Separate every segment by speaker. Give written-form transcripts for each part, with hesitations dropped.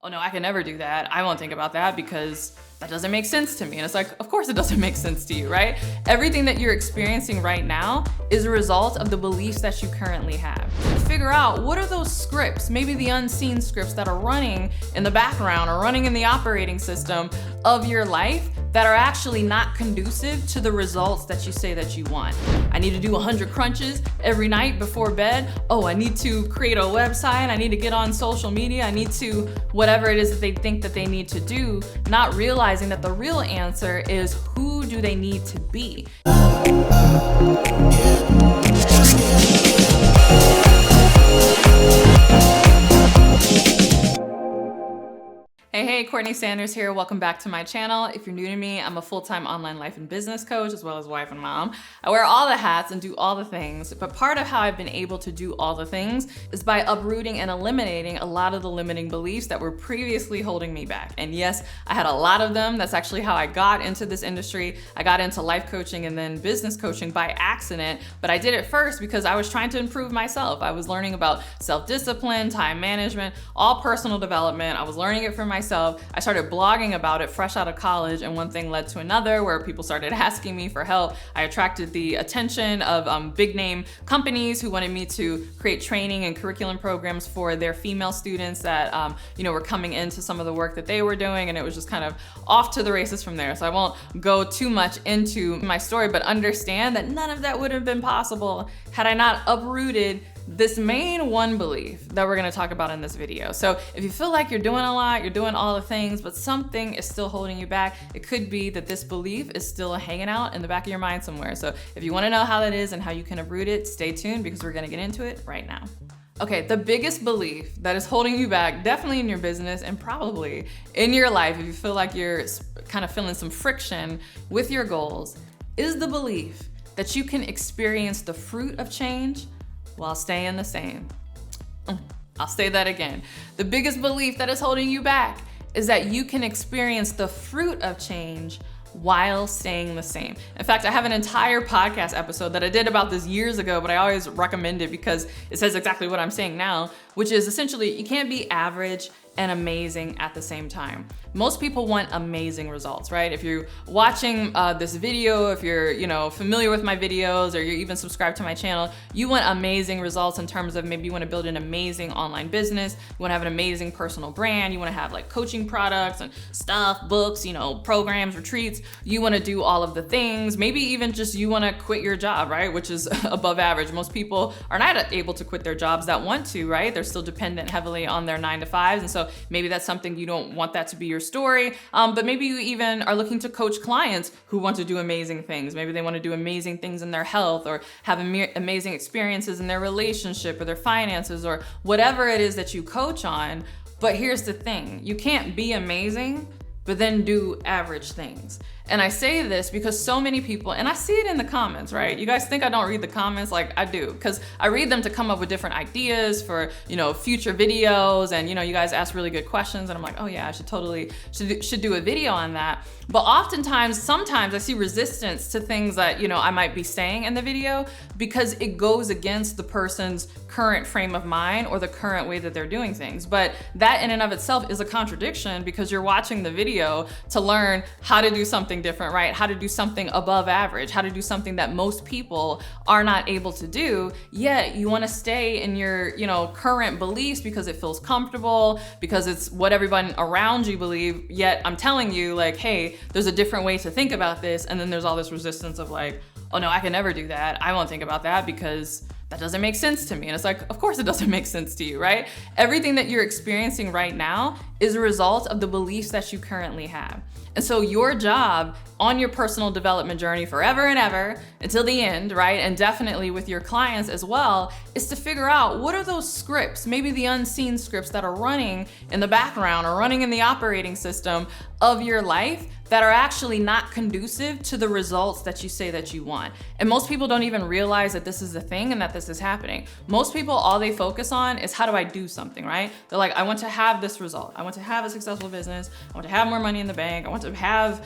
Speaker 1: oh no, I can never do that. I won't think about that because that doesn't make sense to me. And it's like, of course it doesn't make sense to you, right? Everything that you're experiencing right now is a result of the beliefs that you currently have. Figure out what are those scripts, maybe the unseen scripts that are running in the background or running in the operating system of your life that are actually not conducive to the results that you say that you want. I need to do 100 crunches every night before bed. Oh, I need to create a website. I need to get on social media. I need to whatever it is that they think that they need to do, not realizing that the real answer is who do they need to be. Hey, CourtneyLSanders here. Welcome back to my channel. If you're new to me, I'm a full-time online life and business coach as well as wife and mom. I wear all the hats and do all the things, but part of how I've been able to do all the things is by uprooting and eliminating a lot of the limiting beliefs that were previously holding me back. And yes, I had a lot of them. That's actually how I got into this industry. I got into life coaching and then business coaching by accident, but I did it first because I was trying to improve myself. I was learning about self-discipline, time management, all personal development. I was learning it for myself. I started blogging about it fresh out of college, and one thing led to another where people started asking me for help. I attracted the attention of big name companies who wanted me to create training and curriculum programs for their female students that were coming into some of the work that they were doing, and it was just kind of off to the races from there. So I won't go too much into my story, but understand that none of that would have been possible had I not uprooted this main one belief that we're gonna talk about in this video. So if you feel like you're doing a lot, you're doing all the things, but something is still holding you back, it could be that this belief is still hanging out in the back of your mind somewhere. So if you wanna know how that is and how you can uproot it, stay tuned because we're gonna get into it right now. Okay, the biggest belief that is holding you back, definitely in your business and probably in your life, if you feel like you're kind of feeling some friction with your goals, is the belief that you can experience the fruit of change while staying the same. I'll say that again. The biggest belief that is holding you back is that you can experience the fruit of change while staying the same. In fact, I have an entire podcast episode that I did about this years ago, but I always recommend it because it says exactly what I'm saying now, which is essentially you can't be average and amazing at the same time. Most people want amazing results, right? If you're watching this video, if you're familiar with my videos, or you're even subscribed to my channel, you want amazing results in terms of maybe you want to build an amazing online business, you want to have an amazing personal brand, you want to have like coaching products and stuff, books, programs, retreats, you want to do all of the things, maybe even just you want to quit your job, right? Which is above average. Most people are not able to quit their jobs that want to, right? They're still dependent heavily on their 9-to-5s, and so maybe that's something you don't want that to be your story, but maybe you even are looking to coach clients who want to do amazing things. Maybe they want to do amazing things in their health or have amazing experiences in their relationship or their finances or whatever it is that you coach on. But here's the thing, you can't be amazing but then do average things. And I say this because so many people, and I see it in the comments, right? You guys think I don't read the comments? Like I do, because I read them to come up with different ideas for, future videos. And, you guys ask really good questions and I'm like, oh yeah, I should do a video on that. But sometimes I see resistance to things that, I might be saying in the video because it goes against the person's current frame of mind or the current way that they're doing things. But that in and of itself is a contradiction because you're watching the video to learn how to do something different, right? How to do something above average, how to do something that most people are not able to do, yet you want to stay in your, current beliefs because it feels comfortable, because it's what everyone around you believe, yet I'm telling you like, hey, there's a different way to think about this, and then there's all this resistance of like, oh no, I can never do that. I won't think about that because that doesn't make sense to me. And it's like, of course it doesn't make sense to you, right? Everything that you're experiencing right now is a result of the beliefs that you currently have. And so your job on your personal development journey forever and ever until the end, right? And definitely with your clients as well, is to figure out what are those scripts, maybe the unseen scripts that are running in the background or running in the operating system of your life that are actually not conducive to the results that you say that you want. And most people don't even realize that this is a thing and that this is happening. Most people, all they focus on is, how do I do something, right? They're like, I want to have this result. I want to have a successful business. I want to have more money in the bank. I want to have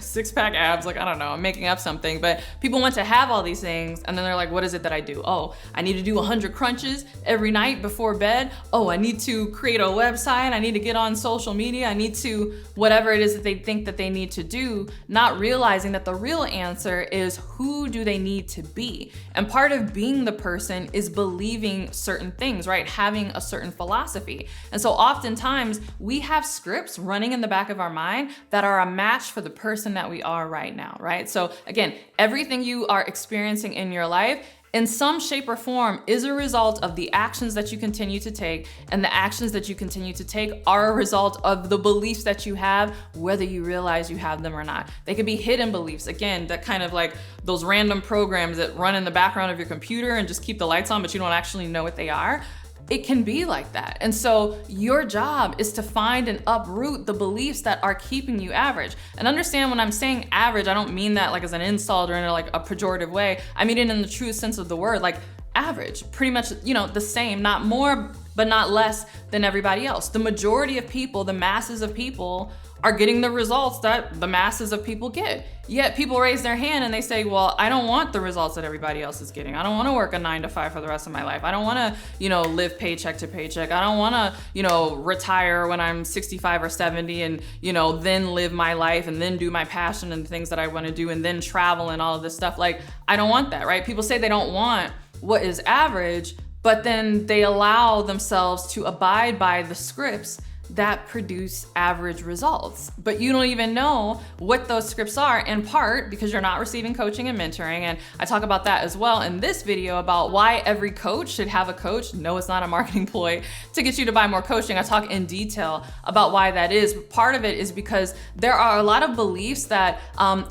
Speaker 1: six-pack abs. Like, I don't know, I'm making up something, but people want to have all these things. And then they're like, what is it that I do? Oh, I need to do 100 crunches every night before bed. Oh, I need to create a website. I need to get on social media. I need to, whatever it is that they think that they need to do, not realizing that the real answer is, who do they need to be? And part of being the person is believing certain things, right? Having a certain philosophy. And so oftentimes we have scripts running in the back of our mind that are a match for the person that we are right now, right? So again, everything you are experiencing in your life in some shape or form is a result of the actions that you continue to take, and the actions that you continue to take are a result of the beliefs that you have, whether you realize you have them or not. They could be hidden beliefs, again, that kind of like those random programs that run in the background of your computer and just keep the lights on, but you don't actually know what they are. It can be like that. And so your job is to find and uproot the beliefs that are keeping you average. And understand, when I'm saying average, I don't mean that like as an insult or in like a pejorative way. I mean it in the true sense of the word, like average, pretty much, you know, the same, not more, but not less than everybody else. The majority of people, the masses of people, are getting the results that the masses of people get. Yet people raise their hand and they say, well, I don't want the results that everybody else is getting. I don't want to work a 9 to 5 for the rest of my life. I don't want to, you know, live paycheck to paycheck. I don't want to, you know, retire when I'm 65 or 70 and, you know, then live my life and then do my passion and the things that I want to do and then travel and all of this stuff. Like, I don't want that, right? People say they don't want what is average, but then they allow themselves to abide by the scripts that produce average results. But you don't even know what those scripts are, in part because you're not receiving coaching and mentoring. And I talk about that as well in this video, about why every coach should have a coach. No, it's not a marketing ploy to get you to buy more coaching. I talk in detail about why that is. Part of it is because there are a lot of beliefs that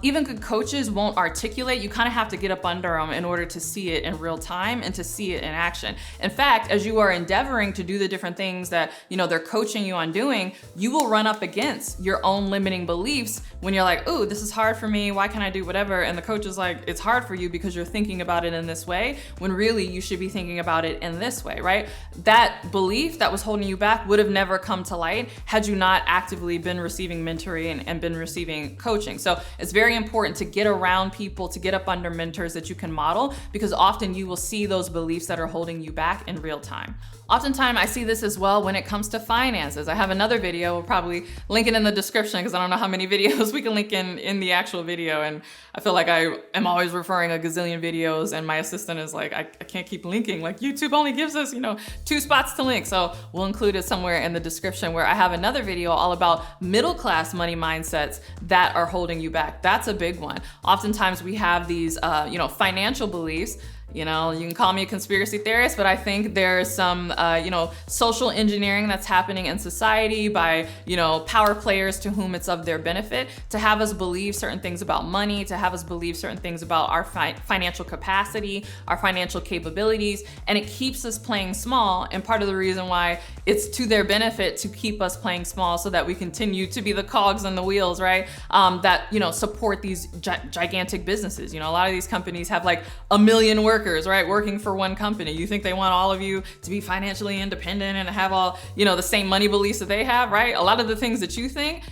Speaker 1: even good coaches won't articulate. You kind of have to get up under them in order to see it in real time and to see it in action. In fact, as you are endeavoring to do the different things that, you know, they're coaching you on doing, you will run up against your own limiting beliefs when you're like, ooh, this is hard for me. Why can't I do whatever? And the coach is like, it's hard for you because you're thinking about it in this way, when really you should be thinking about it in this way, right? That belief that was holding you back would have never come to light had you not actively been receiving mentoring and been receiving coaching. So it's very important to get around people, to get up under mentors that you can model, because often you will see those beliefs that are holding you back in real time. Oftentimes I see this as well when it comes to finances. I have another video, we'll probably link it in the description because I don't know how many videos we can link in the actual video. And I feel like I am always referring a gazillion videos and my assistant is like, I can't keep linking. Like, YouTube only gives us, you know, 2 spots to link. So we'll include it somewhere in the description, where I have another video all about middle-class money mindsets that are holding you back. That's a big one. Oftentimes we have these, you know, financial beliefs. You know, you can call me a conspiracy theorist, but I think there's some, you know, social engineering that's happening in society by, you know, power players to whom it's of their benefit, to have us believe certain things about money, to have us believe certain things about our financial capacity, our financial capabilities, and it keeps us playing small. And part of the reason why it's to their benefit to keep us playing small, so that we continue to be the cogs on the wheels, right? That, you know, support these gigantic businesses. You know, a lot of these companies have like 1 million workers, right, working for one company. You think they want all of you to be financially independent and have all, you know, the same money beliefs that they have, right? A lot of the things that you think,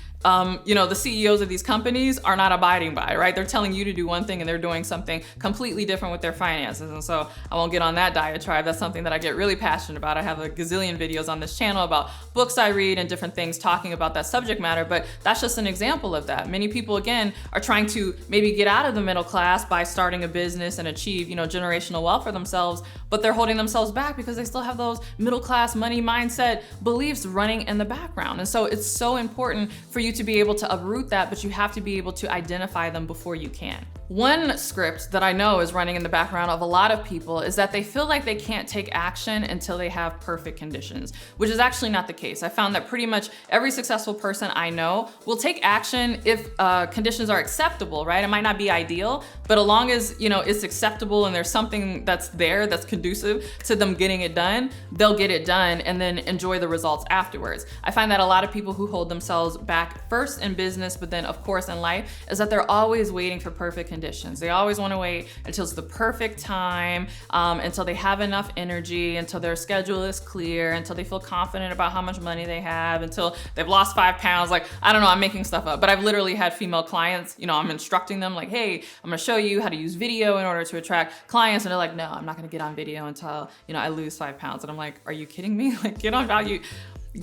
Speaker 1: you know, the CEOs of these companies are not abiding by, right? They're telling you to do one thing and they're doing something completely different with their finances. And so I won't get on that diatribe. That's something that I get really passionate about. I have a gazillion videos on this channel about books I read and different things talking about that subject matter, but that's just an example of that. Many people, again, are trying to maybe get out of the middle class by starting a business and achieve, you know, generational wealth for themselves, but they're holding themselves back because they still have those middle class money mindset beliefs running in the background. And so it's so important for you to be able to uproot that, but you have to be able to identify them before you can. One script that I know is running in the background of a lot of people is that they feel like they can't take action until they have perfect conditions, which is actually not the case. I found that pretty much every successful person I know will take action if conditions are acceptable, right? It might not be ideal, but as long as it's acceptable and there's something that's there that's conducive to them getting it done, they'll get it done and then enjoy the results afterwards. I find that a lot of people who hold themselves back first in business, but then of course in life, is that they're always waiting for perfect conditions. They always want to wait until it's the perfect time, until they have enough energy, until their schedule is clear, until they feel confident about how much money they have, until they've lost 5 pounds. Like, I don't know, I'm making stuff up, but I've literally had female clients, I'm instructing them like, hey, I'm gonna show you how to use video in order to attract clients. And they're like, no, I'm not gonna get on video until, I lose 5 pounds. And I'm like, are you kidding me? Like, get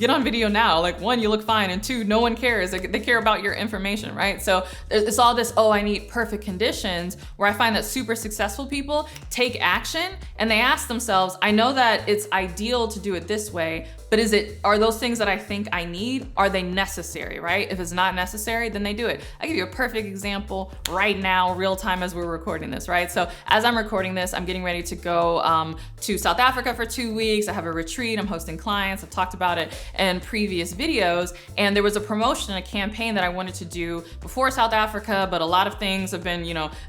Speaker 1: on video now. Like, one, you look fine, and two, no one cares. They care about your information, right? So it's all this, I need perfect conditions, where I find that super successful people take action and they ask themselves, I know that it's ideal to do it this way, but are those things that I think I need, are they necessary, right? If it's not necessary, then they do it. I give you a perfect example right now, real time as we're recording this, right? So as I'm recording this, I'm getting ready to go to South Africa for 2 weeks. I have a retreat, I'm hosting clients. I've talked about it in previous videos. And there was a promotion, a campaign that I wanted to do before South Africa, but a lot of things have been,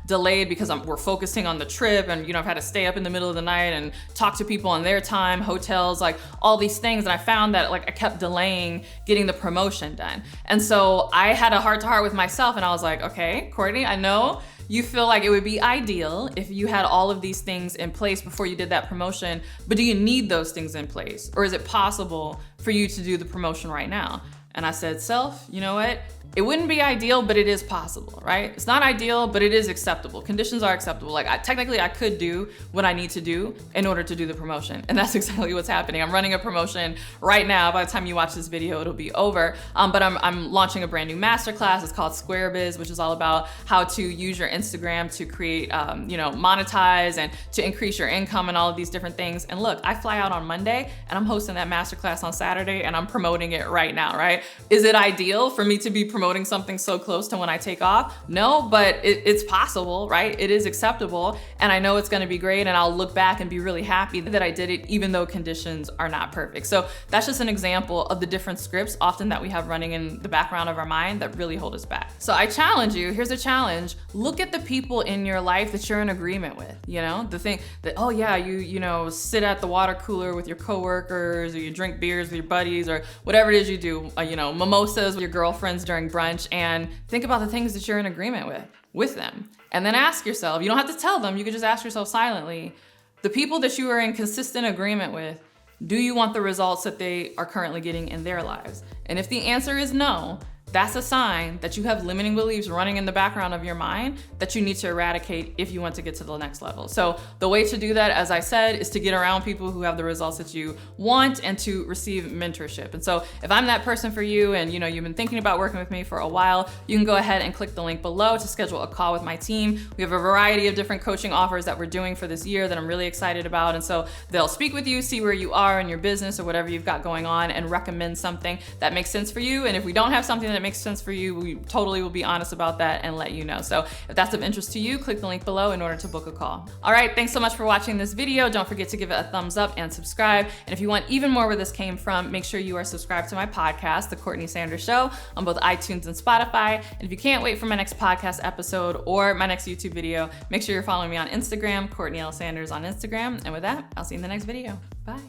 Speaker 1: delayed because we're focusing on the trip, and, I've had to stay up in the middle of the night and talk to people on their time, hotels, like all these things. And I found that I kept delaying getting the promotion done. And so I had a heart-to-heart with myself, and I was like, okay, Courtney, I know you feel like it would be ideal if you had all of these things in place before you did that promotion, but do you need those things in place? Or is it possible for you to do the promotion right now? And I said, self, you know what? It wouldn't be ideal, but it is possible, right? It's not ideal, but it is acceptable. Conditions are acceptable. Technically I could do what I need to do in order to do the promotion. And that's exactly what's happening. I'm running a promotion right now. By the time you watch this video, it'll be over. But I'm launching a brand new masterclass. It's called Square Biz, which is all about how to use your Instagram to create, monetize and to increase your income and all of these different things. And look, I fly out on Monday and I'm hosting that masterclass on Saturday, and I'm promoting it right now, right? Is it ideal for me to be promoting something so close to when I take off? No, but it's possible, right? It is acceptable, and I know it's gonna be great, and I'll look back and be really happy that I did it, even though conditions are not perfect. So that's just an example of the different scripts often that we have running in the background of our mind that really hold us back. So I challenge you, here's a challenge. Look at the people in your life that you're in agreement with, the thing that, oh yeah, you sit at the water cooler with your coworkers, or you drink beers with your buddies, or whatever it is you do, mimosas with your girlfriends during brunch, and think about the things that you're in agreement with them. And then ask yourself, you don't have to tell them, you can just ask yourself silently, the people that you are in consistent agreement with, do you want the results that they are currently getting in their lives? And if the answer is no, that's a sign that you have limiting beliefs running in the background of your mind that you need to eradicate if you want to get to the next level. So the way to do that, as I said, is to get around people who have the results that you want and to receive mentorship. And so if I'm that person for you, and you've been thinking about working with me for a while, you can go ahead and click the link below to schedule a call with my team. We have a variety of different coaching offers that we're doing for this year that I'm really excited about. And so they'll speak with you, see where you are in your business or whatever you've got going on, and recommend something that makes sense for you. And if we don't have something that makes sense for you, we totally will be honest about that and let you know. So if that's of interest to you, click the link below in order to book a call. All right, thanks so much for watching this video. Don't forget to give it a thumbs up and subscribe. And if you want even more where this came from, make sure you are subscribed to my podcast, The Courtney Sanders Show, on both iTunes and Spotify. And if you can't wait for my next podcast episode or my next YouTube video, make sure you're following me on Instagram, CourtneyLSanders on Instagram. And with that, I'll see you in the next video. Bye.